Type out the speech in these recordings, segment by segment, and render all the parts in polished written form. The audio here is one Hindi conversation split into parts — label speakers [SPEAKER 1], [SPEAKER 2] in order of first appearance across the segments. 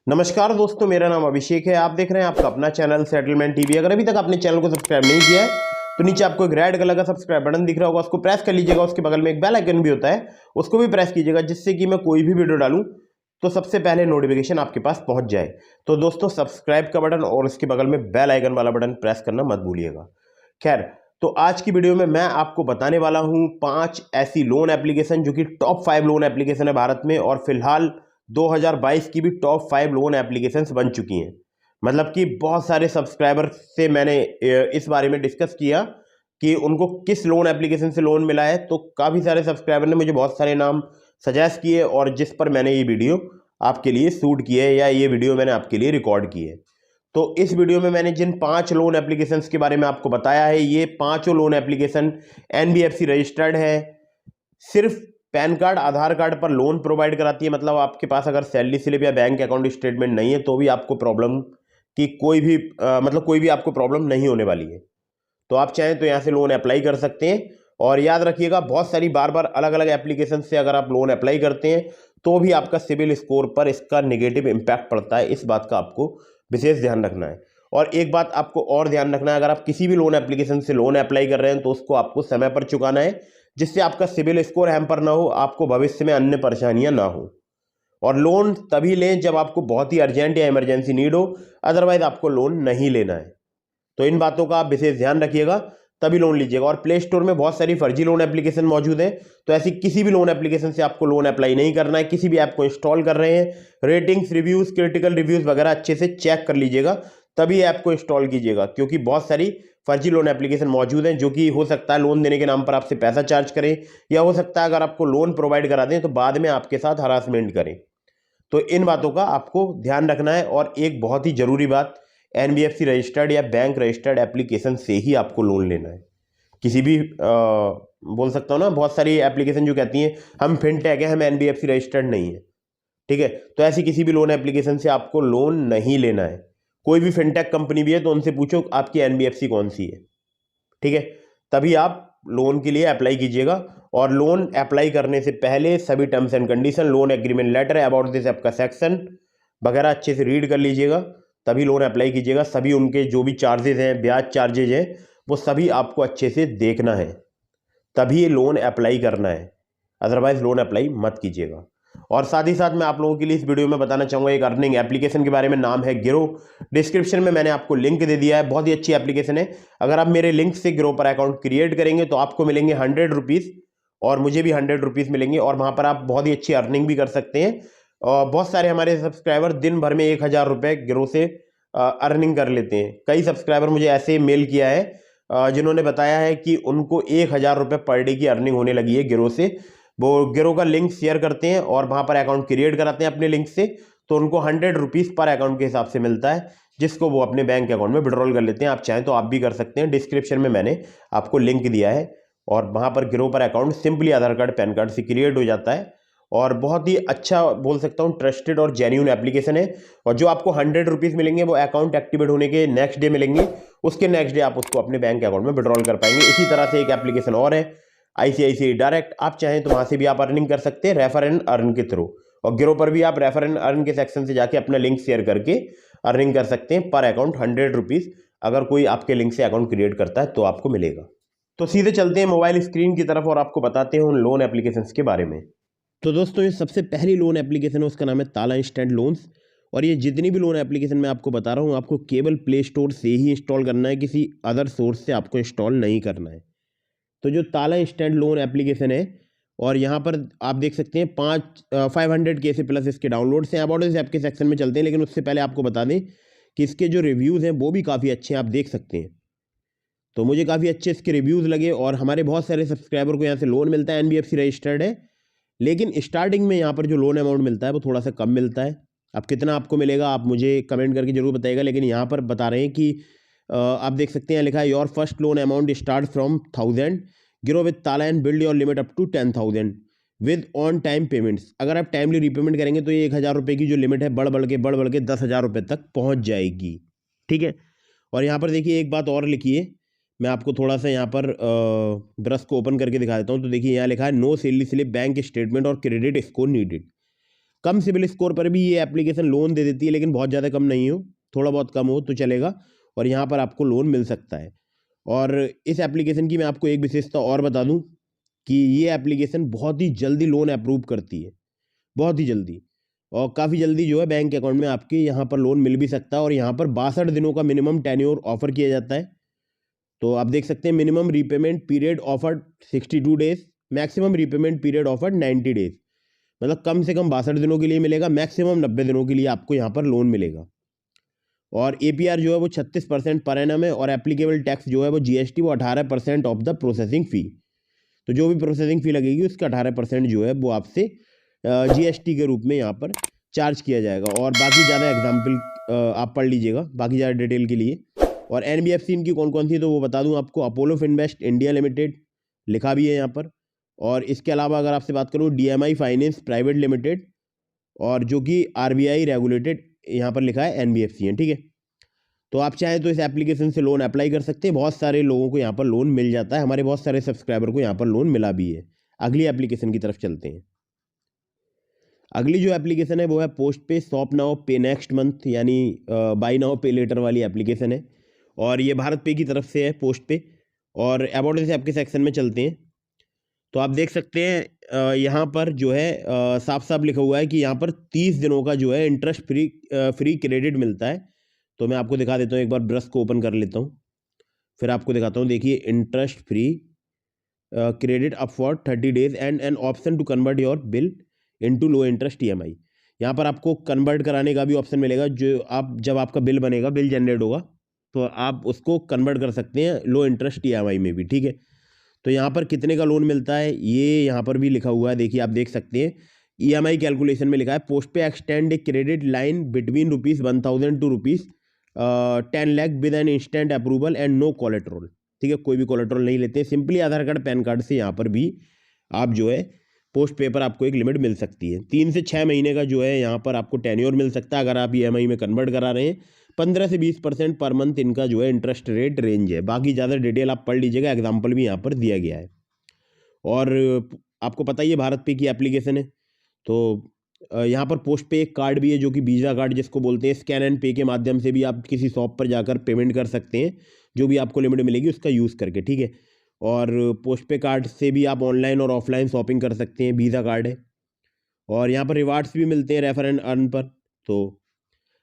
[SPEAKER 1] नमस्कार दोस्तों, मेरा नाम अभिषेक है। आप देख रहे हैं आपका अपना चैनल सेटलमेंट टीवी। अगर अभी तक आपने चैनल को सब्सक्राइब नहीं किया है तो नीचे आपको एक रेड कलर का सब्सक्राइब बटन दिख रहा होगा, उसको प्रेस कर लीजिएगा। उसके बगल में एक बेल आइकन भी होता है, उसको भी प्रेस कीजिएगा, जिससे कि मैं कोई भी वीडियो डालूं तो सबसे पहले नोटिफिकेशन आपके पास पहुंच जाए। तो दोस्तों, सब्सक्राइब का बटन और उसके बगल में बेल आइकन वाला बटन प्रेस करना मत भूलिएगा। खैर, तो आज की वीडियो में मैं आपको बताने वाला हूं 5 ऐसी लोन एप्लीकेशन जो कि टॉप 5 लोन एप्लीकेशन है भारत में, और फिलहाल 2022 की भी टॉप 5 लोन एप्लीकेशंस बन चुकी हैं। मतलब कि बहुत सारे सब्सक्राइबर से मैंने इस बारे में डिस्कस किया कि उनको किस लोन एप्लीकेशन से लोन मिला है, तो काफ़ी सारे सब्सक्राइबर ने मुझे बहुत सारे नाम सजेस्ट किए, और जिस पर मैंने ये वीडियो आपके लिए शूट की है, या ये वीडियो मैंने आपके लिए रिकॉर्ड की है। तो इस वीडियो में मैंने जिन 5 लोन एप्लीकेशंस के बारे में आपको बताया है, ये पांचों लोन एप्लीकेशन एनबीएफसी रजिस्टर्ड है। सिर्फ पैन कार्ड, आधार कार्ड पर लोन प्रोवाइड कराती है। मतलब आपके पास अगर सैलरी स्लिप या बैंक अकाउंट स्टेटमेंट नहीं है तो भी आपको प्रॉब्लम की कोई भी मतलब कोई भी आपको प्रॉब्लम नहीं होने वाली है। तो आप चाहें तो यहाँ से लोन अप्लाई कर सकते हैं। और याद रखिएगा, बहुत सारी बार बार अलग अलग एप्लीकेशन से अगर आप लोन अप्लाई करते हैं तो भी आपका सिबिल स्कोर पर इसका नेगेटिव इम्पैक्ट पड़ता है। इस बात का आपको विशेष ध्यान रखना है। और एक बात आपको और ध्यान रखना है, अगर आप किसी भी लोन एप्लीकेशन से लोन अप्लाई कर रहे हैं तो उसको आपको समय पर चुकाना है, जिससे आपका सिबिल स्कोर हैम्पर ना हो, आपको भविष्य में अन्य परेशानियां ना हो। और लोन तभी लें जब आपको बहुत ही अर्जेंट या इमरजेंसी नीड हो, अदरवाइज आपको लोन नहीं लेना है। तो इन बातों का आप विशेष ध्यान रखिएगा, तभी लोन लीजिएगा। और प्ले स्टोर में बहुत सारी फर्जी लोन एप्लीकेशन मौजूद है, तो ऐसी किसी भी लोन एप्लीकेशन से आपको लोन अप्लाई नहीं करना है। किसी भी ऐप को इंस्टॉल कर रहे हैं, रेटिंग्स, रिव्यूज, क्रिटिकल रिव्यूज वगैरह अच्छे से चेक कर लीजिएगा, तभी ऐप को इंस्टॉल कीजिएगा। क्योंकि बहुत सारी फर्जी लोन एप्लीकेशन मौजूद हैं जो कि हो सकता है लोन देने के नाम पर आपसे पैसा चार्ज करें, या हो सकता है अगर आपको लोन प्रोवाइड करा दें तो बाद में आपके साथ हरासमेंट करें। तो इन बातों का आपको ध्यान रखना है। और एक बहुत ही जरूरी बात, एनबीएफसी रजिस्टर्ड या बैंक रजिस्टर्ड एप्लीकेशन से ही आपको लोन लेना है। किसी भी बोल सकता हूँ ना, बहुत सारी एप्लीकेशन जो कहती हैं हम फिनटेक है, हम एनबीएफसी रजिस्टर्ड नहीं है, ठीक है, तो ऐसी किसी भी लोन एप्लीकेशन से आपको लोन नहीं लेना है। कोई भी फिनटेक कंपनी भी है तो उनसे पूछो आपकी एनबीएफसी कौन सी है, ठीक है, तभी आप लोन के लिए अप्लाई कीजिएगा। और लोन अप्लाई करने से पहले सभी terms and condition, loan agreement letter, about this app का सेक्शन वगैरह अच्छे से रीड कर लीजिएगा, तभी लोन अप्लाई कीजिएगा। सभी उनके जो भी चार्जेज हैं, ब्याज चार्जेज हैं, वो सभी आपको अच्छे से देखना है, तभी ये लोन अप्लाई करना है। अदरवाइज लोन अप्लाई मत कीजिएगा। और साथ ही साथ मैं आप लोगों के लिए इस वीडियो में बताना चाहूँगा एक अर्निंग एप्लीकेशन के बारे में, नाम है गिरो। डिस्क्रिप्शन में मैंने आपको लिंक दे दिया है, बहुत ही अच्छी एप्लीकेशन है। अगर आप मेरे लिंक से गिरो पर अकाउंट क्रिएट करेंगे तो आपको मिलेंगे 100 रुपीज़, और मुझे भी 100 रुपीज़ मिलेंगे, और वहाँ पर आप बहुत ही अच्छी अर्निंग भी कर सकते हैं। और बहुत सारे हमारे सब्सक्राइबर दिन भर में 1000 रुपये गिरो से अर्निंग कर लेते हैं। कई सब्सक्राइबर मुझे ऐसे मेल किया है जिन्होंने बताया है कि उनको 1000 रुपये पर डे की अर्निंग होने लगी है गिरो से। वो गिरो का लिंक शेयर करते हैं और वहाँ पर अकाउंट क्रिएट कराते हैं अपने लिंक से, तो उनको 100 रुपीज़ पर अकाउंट के हिसाब से मिलता है, जिसको वो अपने बैंक अकाउंट में विड्रॉल कर लेते हैं। आप चाहें तो आप भी कर सकते हैं, डिस्क्रिप्शन में मैंने आपको लिंक दिया है। और वहाँ पर गिरो पर account simply Aadhaar card, PAN card से क्रिएट हो जाता है, और बहुत ही अच्छा, बोल सकता हूँ, ट्रस्टेड और जेन्यून एप्लीकेशन है। और जो आपको 100 रुपीज़ मिलेंगे वो अकाउंट एक्टिवेट होने के नेक्स्ट डे मिलेंगे, उसके नेक्स्ट डे आप उसको अपने बैंक अकाउंट में विड्रॉल कर पाएंगे। इसी तरह से एक एप्लीकेशन और है, आईसीआईसीआई डायरेक्ट। आप चाहें तो वहाँ से भी आप अर्निंग कर सकते हैं रेफर एंड अर्न के थ्रू। और गिरो पर भी आप रेफर एंड अर्न के सेक्शन से जाके अपना लिंक शेयर करके अर्निंग कर सकते हैं। पर अकाउंट 100 रुपीज़ अगर कोई आपके लिंक से अकाउंट क्रिएट करता है तो आपको मिलेगा। तो सीधे चलते हैं मोबाइल स्क्रीन की तरफ और आपको बताते हैं उन लोन एप्लीकेशंस के बारे में। तो दोस्तों, ये सबसे पहली लोन एप्लीकेशन है, उसका नाम है ताला इंस्टेंट लोन्स। और ये जितनी भी लोन एप्लीकेशन मैं आपको बता रहा हूँ, आपको केवल प्ले स्टोर से ही इंस्टॉल करना है, किसी अदर सोर्स से आपको इंस्टॉल नहीं करना है। तो जो ताला इंस्टेंट लोन एप्लीकेशन है, और यहाँ पर आप देख सकते हैं 500 के से प्लस इसके डाउनलोड्स हैं। अबाउट इस ऐप के सेक्शन में चलते हैं, लेकिन उससे पहले आपको बता दें कि इसके जो रिव्यूज़ हैं वो भी काफ़ी अच्छे हैं, आप देख सकते हैं। तो मुझे काफ़ी अच्छे इसके रिव्यूज़ लगे, और हमारे बहुत सारे सब्सक्राइबर को यहाँ से लोन मिलता है, एनबीएफसी रजिस्टर्ड है। लेकिन स्टार्टिंग में यहाँ पर जो लोन अमाउंट मिलता है वो थोड़ा सा कम मिलता है। अब कितना आपको मिलेगा आप मुझे कमेंट करके जरूर बताइएगा। लेकिन यहाँ पर बता रहे हैं कि आप देख सकते हैं, लिखा है your first loan amount start from 1000, grow with Tala and build your limit up to 10,000 with on time payments. अगर आप टाइमली रीपेमेंट करेंगे तो ये 1000 रुपये की जो लिमिट है बढ़ बढ़ के 10,000 रुपये तक पहुँच जाएगी, ठीक है। और यहाँ पर देखिए एक बात और लिखी है, मैं आपको थोड़ा सा यहाँ पर ब्रश को ओपन करके दिखा देता हूँ। तो देखिए यहाँ लिखा है no salary slip, bank statement और क्रेडिट स्कोर नीडेड। कम सिबिल स्कोर पर भी ये एप्लीकेशन लोन दे देती है, लेकिन बहुत ज़्यादा कम नहीं हो, थोड़ा बहुत कम हो तो चलेगा, और यहाँ पर आपको लोन मिल सकता है। और इस एप्लीकेशन की मैं आपको एक विशेषता और बता दूं कि ये एप्लीकेशन बहुत ही जल्दी लोन अप्रूव करती है, बहुत ही जल्दी, और काफ़ी जल्दी जो है बैंक अकाउंट में आपके यहाँ पर लोन मिल भी सकता है। और यहाँ पर 62 दिनों का मिनिमम टेन्योर ऑफर किया जाता है। तो आप देख सकते हैं minimum repayment period offered 62 days, maximum repayment period offered 90 days, मतलब कम से कम 62 दिनों के लिए मिलेगा, मैक्सिमम 90 दिनों के लिए आपको यहाँ पर लोन मिलेगा। और APR जो है वो 36% पर एनम है, और एप्लीकेबल टैक्स जो है वो GST वो 18% ऑफ द प्रोसेसिंग फ़ी। तो जो भी प्रोसेसिंग फ़ी लगेगी उसका 18% जो है वो आपसे GST के रूप में यहाँ पर चार्ज किया जाएगा। और बाकी ज़्यादा एग्जाम्पल आप पढ़ लीजिएगा बाकी ज़्यादा डिटेल के लिए। और NBFC इनकी कौन कौन सी तो वो बता दूं आपको, अपोलो फिनवेस्ट इंडिया लिमिटेड लिखा भी है यहाँ पर। और इसके अलावा अगर आपसे बात करूँ DMI फाइनेंस प्राइवेट लिमिटेड, और जो कि RBI रेगुलेटेड यहाँ पर लिखा है NBFC है, ठीक है। तो आप चाहें तो इस एप्लीकेशन से लोन अप्लाई कर सकते हैं, बहुत सारे लोगों को यहाँ पर लोन मिल जाता है, हमारे बहुत सारे सब्सक्राइबर को यहाँ पर लोन मिला भी है। अगली एप्लीकेशन की तरफ चलते हैं। अगली जो एप्लीकेशन है वो है पोस्ट पे शॉप नाउ पे नेक्स्ट मंथ, यानी बाय नाउ पे लेटर वाली एप्लीकेशन है, और ये भारत पे की तरफ से है पोस्ट पे। और अबाउट दिस ऐप के सेक्शन में चलते हैं तो आप देख सकते हैं यहाँ पर जो है साफ साफ लिखा हुआ है कि यहाँ पर 30 दिनों का जो है इंटरेस्ट फ्री क्रेडिट मिलता है। तो मैं आपको दिखा देता हूँ, एक बार ब्रश को ओपन कर लेता हूँ, फिर आपको दिखाता हूँ। देखिए, interest free credit up for 30 days and an option to convert your bill into low interest EMI। यहाँ पर आपको कन्वर्ट कराने का भी ऑप्शन मिलेगा, जो आप जब आपका बिल बनेगा, बिल जनरेट होगा, तो आप उसको कन्वर्ट कर सकते हैं लो इंटरेस्ट EMI में भी, ठीक है। तो यहाँ पर कितने का लोन मिलता है ये यहाँ पर भी लिखा हुआ है, देखिए आप देख सकते हैं। EMI कैलकुलेशन में लिखा है PostPe extend a credit line between ₹1000 to ₹10 lakh with an instant approval and no collateral, ठीक है, कोई भी कोलेट्रल नहीं लेते हैं, simply Aadhaar card PAN card से यहाँ पर भी आप जो है पोस्ट पे पर आपको एक लिमिट मिल सकती है। 3 से 6 महीने का जो है यहाँ पर आपको टेन्योर मिल सकता है अगर आप EMI में कन्वर्ट करा रहे हैं। 15 से 20% पर मंथ इनका जो है इंटरेस्ट रेट रेंज है। बाकी ज़्यादा डिटेल आप पढ़ लीजिएगा, एग्जाम्पल भी यहाँ पर दिया गया है। और आपको पता ही है भारत पे की एप्लीकेशन है, तो यहाँ पर पोस्ट पे एक कार्ड भी है जो कि वीज़ा कार्ड जिसको बोलते हैं। स्कैन एंड पे के माध्यम से भी आप किसी शॉप पर जाकर पेमेंट कर सकते हैं, जो भी आपको लिमिट मिलेगी उसका यूज़ करके, ठीक है। और पोस्ट पे कार्ड से भी आप ऑनलाइन और ऑफलाइन शॉपिंग कर सकते हैं, वीज़ा कार्ड है। और यहाँ पर रिवार्ड्स भी मिलते हैं रेफर एंड अर्न पर, तो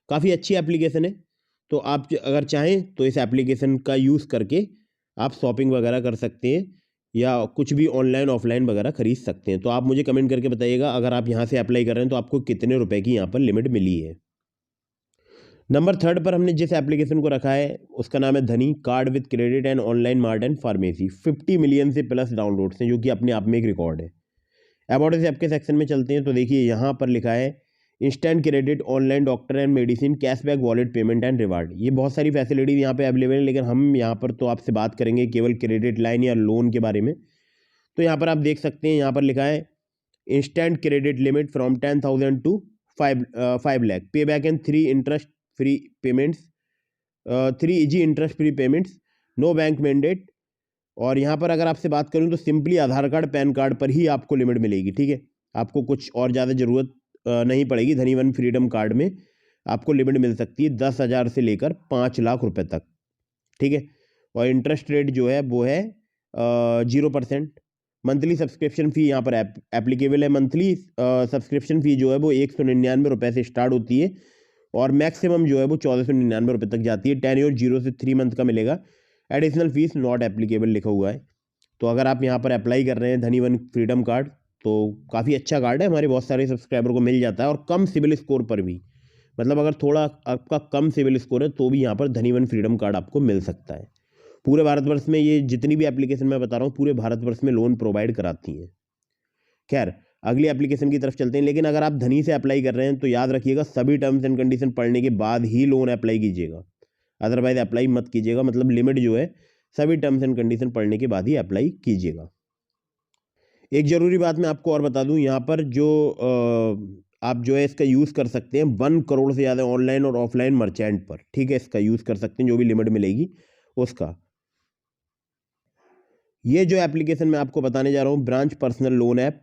[SPEAKER 1] काफ़ी अच्छी एप्लीकेशन है। तो आप अगर चाहें तो इस एप्लीकेशन का यूज़ करके आप शॉपिंग वगैरह कर सकते हैं, या कुछ भी ऑनलाइन ऑफलाइन वगैरह खरीद सकते हैं। तो आप मुझे कमेंट करके बताइएगा अगर आप यहाँ से अप्लाई कर रहे हैं तो आपको कितने रुपए की यहाँ पर लिमिट मिली है। नंबर 3 पर हमने जिस एप्लीकेशन को रखा है उसका नाम है धनी card with credit and online mart and pharmacy. 50 million से प्लस डाउनलोड्स हैं, जो कि अपने आप में एक रिकॉर्ड है। अबाउट इस ऐप के सेक्शन में चलते हैं तो देखिए यहाँ पर लिखा है instant credit online doctor and medicine cashback wallet payment and reward. ये बहुत सारी फैसिलिटीज़ यहाँ पे अवेलेबल है, लेकिन हम यहाँ पर तो आपसे बात करेंगे केवल क्रेडिट लाइन या लोन के बारे में। तो यहाँ पर आप देख सकते हैं, यहाँ पर लिखा है instant credit limit from 10,000 to 5 lakh, pay back and 3 interest free payments, 3 easy interest free payments, no bank mandate. और यहाँ पर अगर आपसे बात करूँ तो simply Aadhaar card PAN card पर ही आपको लिमिट मिलेगी, ठीक है। आपको कुछ और ज़्यादा ज़रूरत नहीं पड़ेगी। धनी वन फ्रीडम कार्ड में आपको लिमिट मिल सकती है 10,000 से लेकर 5 लाख रुपए तक, ठीक है। और इंटरेस्ट रेट जो है वो है 0%। मंथली सब्सक्रिप्शन फ़ी यहाँ पर एप्लीकेबल है। मंथली सब्सक्रिप्शन फ़ी जो है वो 199 रुपये से स्टार्ट होती है, और मैक्सिमम जो है वो 1499 रुपये तक जाती है। टेन्योर 0 से 3 मंथ का मिलेगा। एडिशनल फीस नॉट एप्लीकेबल लिखा हुआ है। तो अगर आप यहाँ पर अप्लाई कर रहे हैं धनी वन फ्रीडम कार्ड, तो काफ़ी अच्छा कार्ड है, हमारे बहुत सारे सब्सक्राइबर को मिल जाता है, और कम सिविल स्कोर पर भी, मतलब अगर थोड़ा आपका कम सिविल स्कोर है तो भी यहाँ पर धनी वन फ्रीडम कार्ड आपको मिल सकता है। पूरे भारतवर्ष में ये जितनी भी एप्लीकेशन मैं बता रहा हूँ पूरे भारतवर्ष में लोन प्रोवाइड कराती हैं। खैर, अगली एप्लीकेशन की तरफ चलते हैं। लेकिन अगर आप धनी से अप्लाई कर रहे हैं तो याद रखिएगा सभी टर्म्स एंड कंडीशन पढ़ने के बाद ही लोन अप्लाई कीजिएगा, अदरवाइज अप्लाई मत कीजिएगा। मतलब लिमिट जो है सभी टर्म्स एंड कंडीशन पढ़ने के बाद ही अप्लाई कीजिएगा। एक ज़रूरी बात मैं आपको और बता दूं, यहाँ पर जो आप जो है इसका यूज़ कर सकते हैं 1 करोड़ से ज़्यादा ऑनलाइन और ऑफलाइन मर्चेंट पर, ठीक है, इसका यूज़ कर सकते हैं जो भी लिमिट मिलेगी उसका। ये जो एप्लीकेशन मैं आपको बताने जा रहा हूँ ब्रांच पर्सनल लोन ऐप,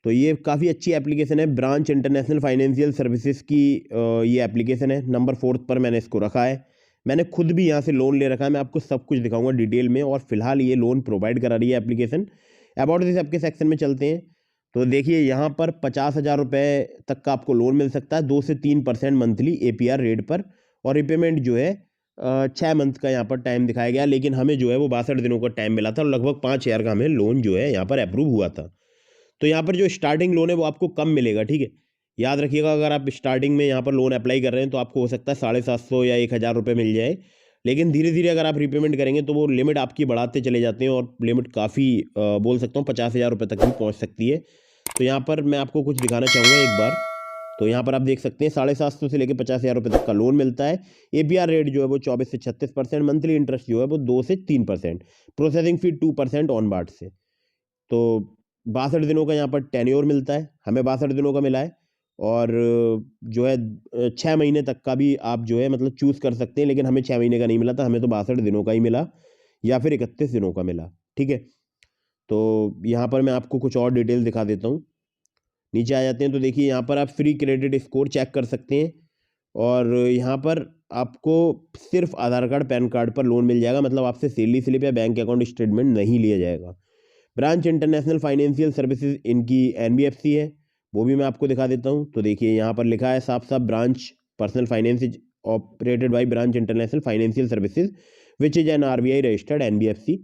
[SPEAKER 1] तो ये काफ़ी अच्छी एप्लीकेशन है, ब्रांच इंटरनेशनल फाइनेंशियल सर्विसेज की ये एप्लीकेशन है। नंबर 4 पर मैंने इसको रखा है। मैंने खुद भी यहाँ से लोन ले रखा है, मैं आपको सब कुछ दिखाऊंगा डिटेल में। और फिलहाल ये लोन प्रोवाइड करा रही है एप्लीकेशन। अबाउट दिस आपके सेक्शन में चलते हैं। तो देखिए यहाँ पर 50,000 रुपये तक का आपको लोन मिल सकता है 2 से 3% मंथली APR रेट पर। और रिपेमेंट जो है 6 मंथ का यहाँ पर टाइम दिखाया गया, लेकिन हमें जो है वो 62 दिनों का टाइम मिला था और लगभग 5,000 का हमें लोन जो है यहाँ पर अप्रूव हुआ था। तो यहाँ पर जो स्टार्टिंग लोन है वो आपको कम मिलेगा, ठीक है। याद रखिएगा, अगर आप स्टार्टिंग में यहाँ पर लोन अप्लाई कर रहे हैं तो आपको हो सकता है 750 या 1,000 रुपये मिल जाए, लेकिन धीरे धीरे अगर आप रीपेमेंट करेंगे तो वो लिमिट आपकी बढ़ाते चले जाते हैं और लिमिट काफ़ी बोल सकता हूँ 50,000 रुपये तक भी पहुँच सकती है। तो यहाँ पर मैं आपको कुछ दिखाना चाहूँगा एक बार। तो यहाँ पर आप देख सकते हैं 750 से लेकर 50,000 रुपये तक का लोन मिलता है। APR रेट जो है वो 24 से 36%, मंथली इंटरेस्ट जो है वो 2 से 3%, प्रोसेसिंग फी 2% ऑन बाट से। तो 62 दिनों का यहाँ पर टेन्योर मिलता है, हमें 62 दिनों का मिला है। और जो है 6 महीने तक का भी आप जो है मतलब चूज़ कर सकते हैं, लेकिन हमें 6 महीने का नहीं मिला था, हमें तो 62 दिनों का ही मिला या फिर 31 दिनों का मिला, ठीक है। तो यहाँ पर मैं आपको कुछ और डिटेल दिखा देता हूँ। नीचे आ जाते हैं तो देखिए यहाँ पर आप फ्री क्रेडिट स्कोर चेक कर सकते हैं। और यहाँ पर आपको सिर्फ आधार कार्ड पैन कार्ड पर लोन मिल जाएगा, मतलब आपसे सैलरी स्लिप या बैंक अकाउंट स्टेटमेंट नहीं लिया जाएगा। ब्रांच इंटरनेशनल फाइनेंशियल सर्विसेज इनकी NBFC है, वो भी मैं आपको दिखा देता हूँ। तो देखिए यहाँ पर लिखा है साफ साफ, branch personal finance is operated by branch international financial services which is an RBI registered NBFC।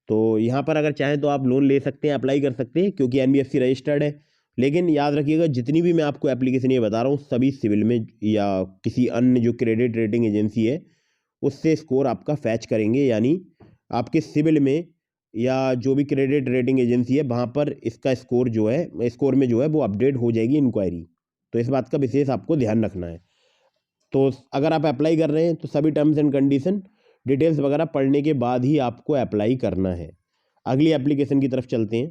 [SPEAKER 1] तो यहाँ पर अगर चाहें तो आप लोन ले सकते हैं, अप्लाई कर सकते हैं, क्योंकि NBFC रजिस्टर्ड है। लेकिन याद रखिएगा, जितनी भी मैं आपको एप्लीकेशन ये बता रहा हूँ सभी सिविल में या किसी अन्य जो क्रेडिट रेटिंग एजेंसी है उससे स्कोर आपका फैच करेंगे, यानी आपके सिविल में या जो भी क्रेडिट रेटिंग एजेंसी है वहाँ पर इसका स्कोर जो है, स्कोर में जो है वो अपडेट हो जाएगी इंक्वायरी। तो इस बात का विशेष आपको ध्यान रखना है। तो अगर आप अप्लाई कर रहे हैं तो सभी टर्म्स एंड कंडीशन डिटेल्स वगैरह पढ़ने के बाद ही आपको अप्लाई करना है। अगली एप्लीकेशन की तरफ चलते हैं।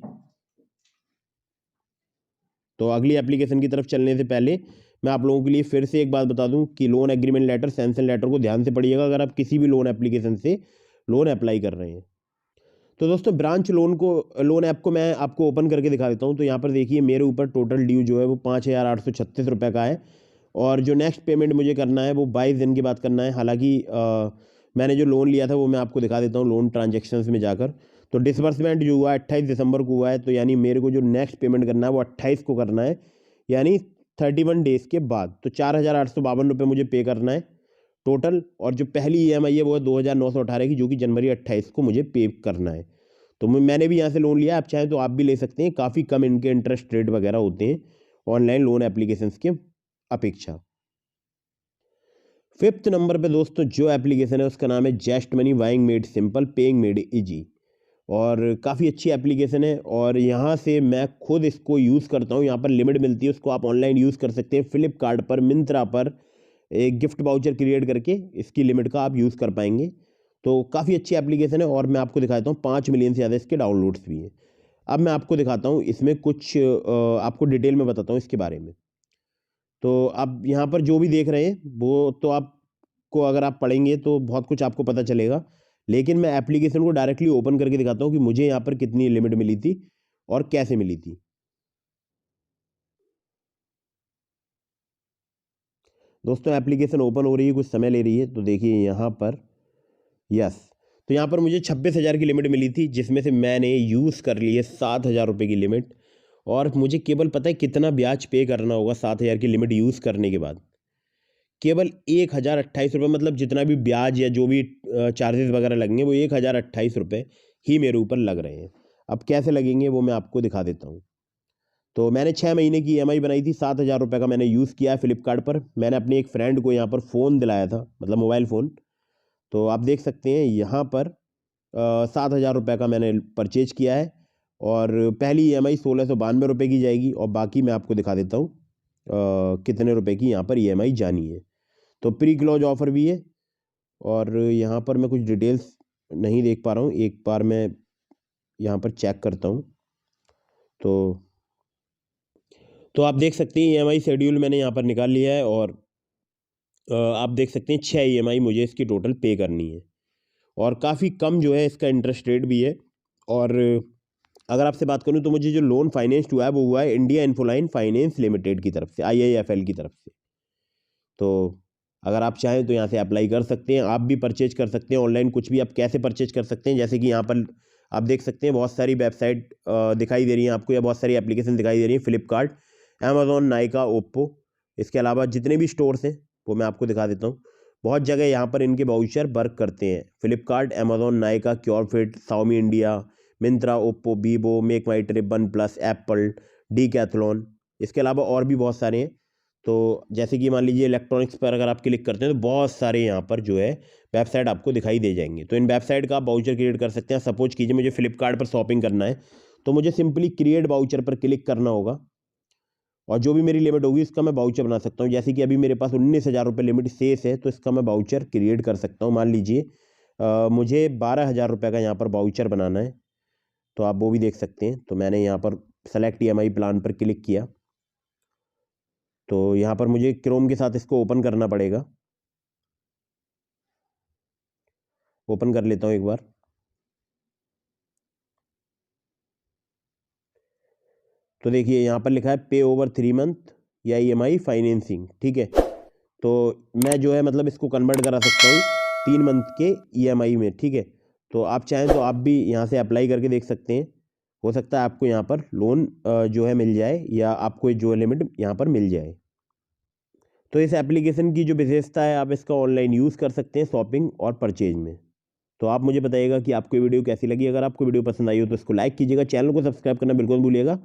[SPEAKER 1] तो अगली एप्लीकेशन की तरफ चलने से पहले मैं आप लोगों के लिए फिर से एक बात बता दूं कि loan agreement letter, sanction letter को ध्यान से पढ़िएगा अगर आप किसी भी लोन एप्लीकेशन से लोन अप्लाई कर रहे हैं। तो दोस्तों ब्रांच लोन ऐप को मैं आपको ओपन करके दिखा देता हूं। तो यहाँ पर देखिए मेरे ऊपर टोटल ड्यू जो है वो 5,836 रुपये का है, और जो नेक्स्ट पेमेंट मुझे करना है वो 22 दिन की बात करना है। हालांकि मैंने जो लोन लिया था वो मैं आपको दिखा देता हूँ लोन ट्रांजेक्शन्स में जाकर। तो डिसबर्समेंट जो हुआ है 28 दिसंबर को हुआ है, तो यानी मेरे को जो नेक्स्ट पेमेंट करना है वो 28 को करना है, यानी 31 डेज़ के बाद। तो 4,852 रुपये मुझे पे करना है टोटल। और जो पहली EMI है वो है 2,918 की, जो कि जनवरी 28 को मुझे पे करना है। तो मैंने भी यहाँ से लोन लिया, आप चाहें तो आप भी ले सकते हैं। काफ़ी कम इनके इंटरेस्ट रेट वगैरह होते हैं ऑनलाइन लोन एप्लीकेशंस के अपेक्षा। 5th नंबर पे दोस्तों जो एप्लीकेशन है उसका नाम है just money, buying made simple, paying made easy. और काफ़ी अच्छी एप्लीकेशन है और यहाँ से मैं खुद इसको यूज़ करता हूँ। यहाँ पर लिमिट मिलती है, उसको आप ऑनलाइन यूज़ कर सकते हैं। फ्लिपकार्ट पर, मिंत्रा पर एक गिफ्ट वाउचर क्रिएट करके इसकी लिमिट का आप यूज़ कर पाएंगे। तो काफ़ी अच्छी एप्लीकेशन है और मैं आपको दिखाता हूँ 5 मिलियन से ज़्यादा इसके डाउनलोड्स भी हैं। अब मैं आपको दिखाता हूँ इसमें कुछ आपको डिटेल में बताता हूँ इसके बारे में। तो आप यहाँ पर जो भी देख रहे हैं वो तो आपको अगर आप पढ़ेंगे तो बहुत कुछ आपको पता चलेगा, लेकिन मैं एप्लीकेशन को डायरेक्टली ओपन करके दिखाता हूँ कि मुझे यहाँ पर कितनी लिमिट मिली थी और कैसे मिली थी। दोस्तों एप्लीकेशन ओपन हो रही है, कुछ समय ले रही है। तो देखिए यहाँ पर, यस, तो यहाँ पर मुझे 26,000 की लिमिट मिली थी, जिसमें से मैंने यूज़ कर ली है 7,000 रुपये की लिमिट। और मुझे केवल पता है कितना ब्याज पे करना होगा 7,000 की लिमिट यूज़ करने के बाद? केवल 1,028 रुपये, मतलब जितना भी ब्याज या जो भी चार्जेस वगैरह लगेंगे वो 1,028 रुपये ही मेरे ऊपर लग रहे हैं। अब कैसे लगेंगे वो मैं आपको दिखा देता हूँ। तो मैंने 6 महीने की EMI बनाई थी, 7,000 रुपये का मैंने यूज़ किया है फ्लिपकार्ट पर। मैंने अपने एक फ्रेंड को यहाँ पर फ़ोन दिलाया था, मतलब मोबाइल फ़ोन। तो आप देख सकते हैं यहाँ पर 7,000 रुपये का मैंने परचेज किया है और पहली EMI 1,692 रुपये की जाएगी और बाकी मैं आपको दिखा देता हूँ कितने रुपए की यहाँ पर EMI जानी है। तो प्री क्लोज ऑफ़र भी है और यहाँ पर मैं कुछ डिटेल्स नहीं देख पा रहा हूँ, एक बार मैं यहाँ पर चेक करता हूँ। तो आप देख सकते हैं EMI शेड्यूल मैंने यहाँ पर निकाल लिया है और आप देख सकते हैं 6 EMI मुझे इसकी टोटल पे करनी है और काफ़ी कम जो है इसका इंटरेस्ट रेट भी है। और अगर आपसे बात करूं तो मुझे जो लोन फाइनेंस हुआ है वो हुआ है इंडिया इन्फोलाइन फाइनेंस लिमिटेड की तरफ से, IIFL की तरफ से। तो अगर आप चाहें तो यहाँ से अप्लाई कर सकते हैं, आप भी परचेज कर सकते हैं ऑनलाइन। कुछ भी आप कैसे परचेज कर सकते हैं, जैसे कि यहाँ पर आप देख सकते हैं बहुत सारी वेबसाइट दिखाई दे रही हैं आपको, या बहुत सारी एप्लीकेशन दिखाई दे रही हैं, फ्लिपकार्ट, अमेजोन, नाइका, ओप्पो। इसके अलावा जितने भी स्टोर्स हैं वो मैं आपको दिखा देता हूँ। बहुत जगह यहाँ पर इनके वाउचर वर्क करते हैं, Flipkart, Amazon, Nykaa, Curefit, Xiaomi India, Myntra, Oppo, Vivo, make my trip, one plus, Apple, Decathlon. इसके अलावा और भी बहुत सारे हैं। तो जैसे कि मान लीजिए इलेक्ट्रॉनिक्स पर अगर आप क्लिक करते हैं तो बहुत सारे यहाँ पर जो है वेबसाइट आपको दिखाई दे जाएंगे। तो इन वेबसाइट का आप वाउचर क्रिएट कर सकते हैं। सपोज कीजिए मुझे फ्लिपकार्ट पर शॉपिंग करना है, तो मुझे सिंपली क्रिएट वाउचर पर क्लिक करना होगा, और जो भी मेरी लिमिट होगी इसका मैं वाउचर बना सकता हूँ। जैसे कि अभी मेरे पास 19,000 रुपये लिमिट शेष है, तो इसका मैं वाउचर क्रिएट कर सकता हूँ। मान लीजिए मुझे 12,000 रुपये का यहाँ पर वाउचर बनाना है, तो आप वो भी देख सकते हैं। तो मैंने यहाँ पर सेलेक्ट EMI प्लान पर क्लिक किया, तो यहाँ पर मुझे क्रोम के साथ इसको ओपन करना पड़ेगा। ओपन कर लेता हूँ एक बार। तो देखिए यहाँ पर लिखा है पे ओवर 3 मंथ या EMI फाइनेंसिंग, ठीक है। तो मैं जो है मतलब इसको कन्वर्ट करा सकता हूँ 3 मंथ के EMI में, ठीक है। तो आप चाहें तो आप भी यहाँ से अप्लाई करके देख सकते हैं। हो सकता है आपको यहाँ पर लोन जो है मिल जाए, या आपको जो लिमिट यहाँ पर मिल जाए। तो इस एप्लीकेशन की जो विशेषता है, आप इसका ऑनलाइन यूज़ कर सकते हैं शॉपिंग और परचेज में। तो आप मुझे बताइएगा कि आपको वीडियो कैसी लगी। अगर आपको वीडियो पसंद आई हो तो इसको लाइक कीजिएगा, चैनल को सब्सक्राइब करना बिल्कुल मत भूलिएगा।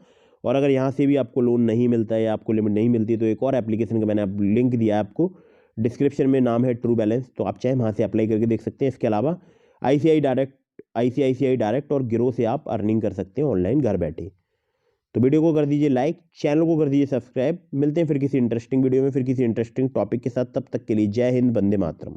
[SPEAKER 1] और अगर यहाँ से भी आपको लोन नहीं मिलता है या आपको लिमिट नहीं मिलती, तो एक और एप्लीकेशन का मैंने लिंक दिया है आपको डिस्क्रिप्शन में, नाम है ट्रू बैलेंस, तो आप चाहे वहाँ से अप्लाई करके देख सकते हैं। इसके अलावा ICICI डायरेक्ट और गिरो से आप अर्निंग कर सकते हैं ऑनलाइन घर बैठे। तो वीडियो को कर दीजिए लाइक, चैनल को कर दीजिए सब्सक्राइब। मिलते हैं फिर किसी इंटरेस्टिंग वीडियो में, फिर किसी इंटरेस्टिंग टॉपिक के साथ। तब तक के लिए जय हिंद, वंदे मातरम।